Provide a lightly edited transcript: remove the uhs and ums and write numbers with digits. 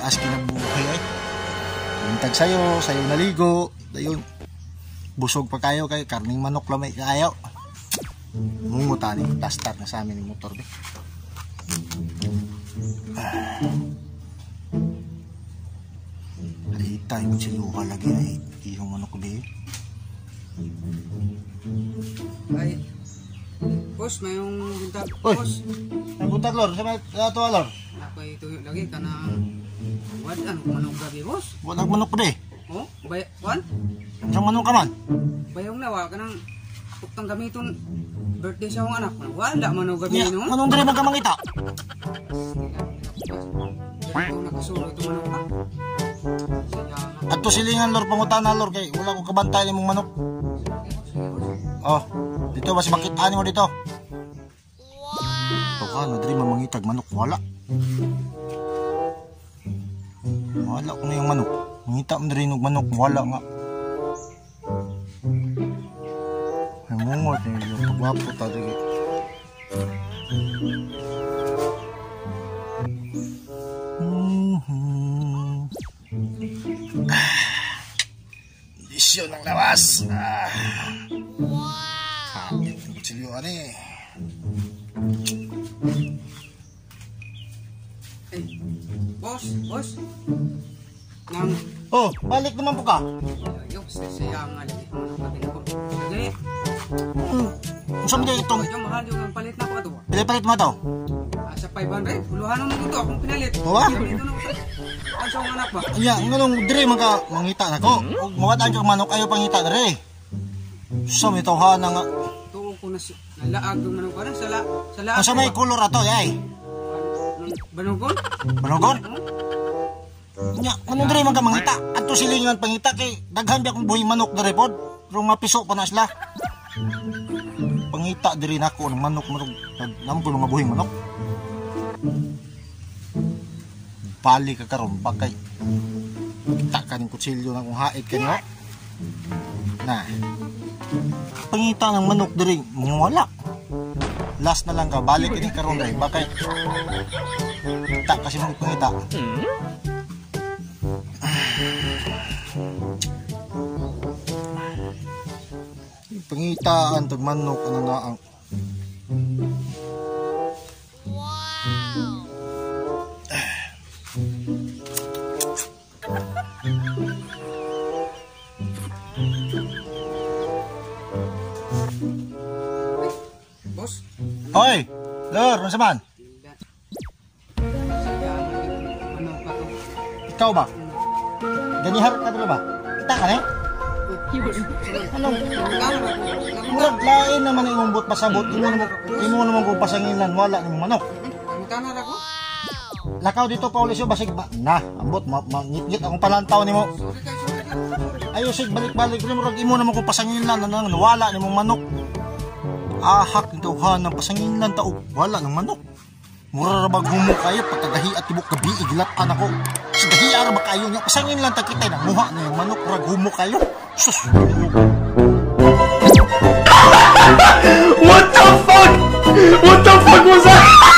as kinabuhi ay. Buntag sayo naligo, dayon. Busog pa kayo kay karning manok lamay kayo. Munguta ni start na sa amin yung motor be. Alita yung siluha lagi ay yung manok be. Ay, boss, may yung buntag, boss. May buntag, lor. Sa ito, lor? Ako ito lagi ka na... What? Ano manok gabi, boss? Walang manok ko de. Oh? Wan? Saan manok ka man? Bayong nawa ka ng... Puktang gamiton birthday sa akong anak. Wala manok gabi, no? Anong dali man ka mangita? Ito nakasulo ito manok ka. At to silingan, lor. Pangutana, lor. Kay wala ko kabantay mong manok. Oh, dito mas makitaan mo dito. Wow. Ito ka, nadri mamangitag manok. Wala. Wala ko na yung manok. Mangita mo na rin yung manok. Wala nga. Ay mungot eh. Yung pagwapo tadi. Disyon ng lawas. Wow. Yung kutsilyuan eh. Hey, boss. Nang... Oh, balik naman po ka. Yung saya nga lagi ang manok gabi ko. Lagi. Saan mo itong... Yung mahal yung palit na ko ito. Palit mo ito? Sa 500. Puluhan naman ito akong pinalit. Bawa? Ay, sa anak ba? Iya, nganong dire mangita na ko. Og mawatan kang manok ayo pangita dire. Sa may tawhana nga. Tuo ko na nalaag yung manok pa sa laag. Asa may color ato, yay? Banugon? Banugon? Nya, nganong dire mangita? Adto silingan pangita kay daghan biya kong buhi manok dire pod. Rong mapiso pa na sila. Pangita dire nako ng manok marog nampol nga buhi manok. Pali ka karon bagay. Kita ka ng kutsilyo na kung haid ka nyo. Na. Pangita ng manok diri wala. Last na lang ka balik ini karon dai bakay. Kita kasi mo pangita. Pangitaan tag manok ano nga ang Boss? Hoy! Lor, ano saman? Ikaw ba? Ganihar ka ba? Kita ka eh? Anong? Murag lain naman yung umbot pasabot. Imo naman kung pasangilan. Wala ng manok. Lakaw dito pa ulit siya. Basig ba? Na, ambot. Mangit-ngit akong palantaw ni mo. Ayosig, balik-balik. Murag imo naman kung pasangilan. Wala ng manok. Ahak nito ha ng pasangilan taog wala ng manok. Mura ra maghumo kayo pagkagahi at tibok gabi igilatan ako. Sa gahi ara ba kayo nya pasangilan ta kitay na muha na yung manok mura humo kayo. Sus. What the fuck? What the fuck was that?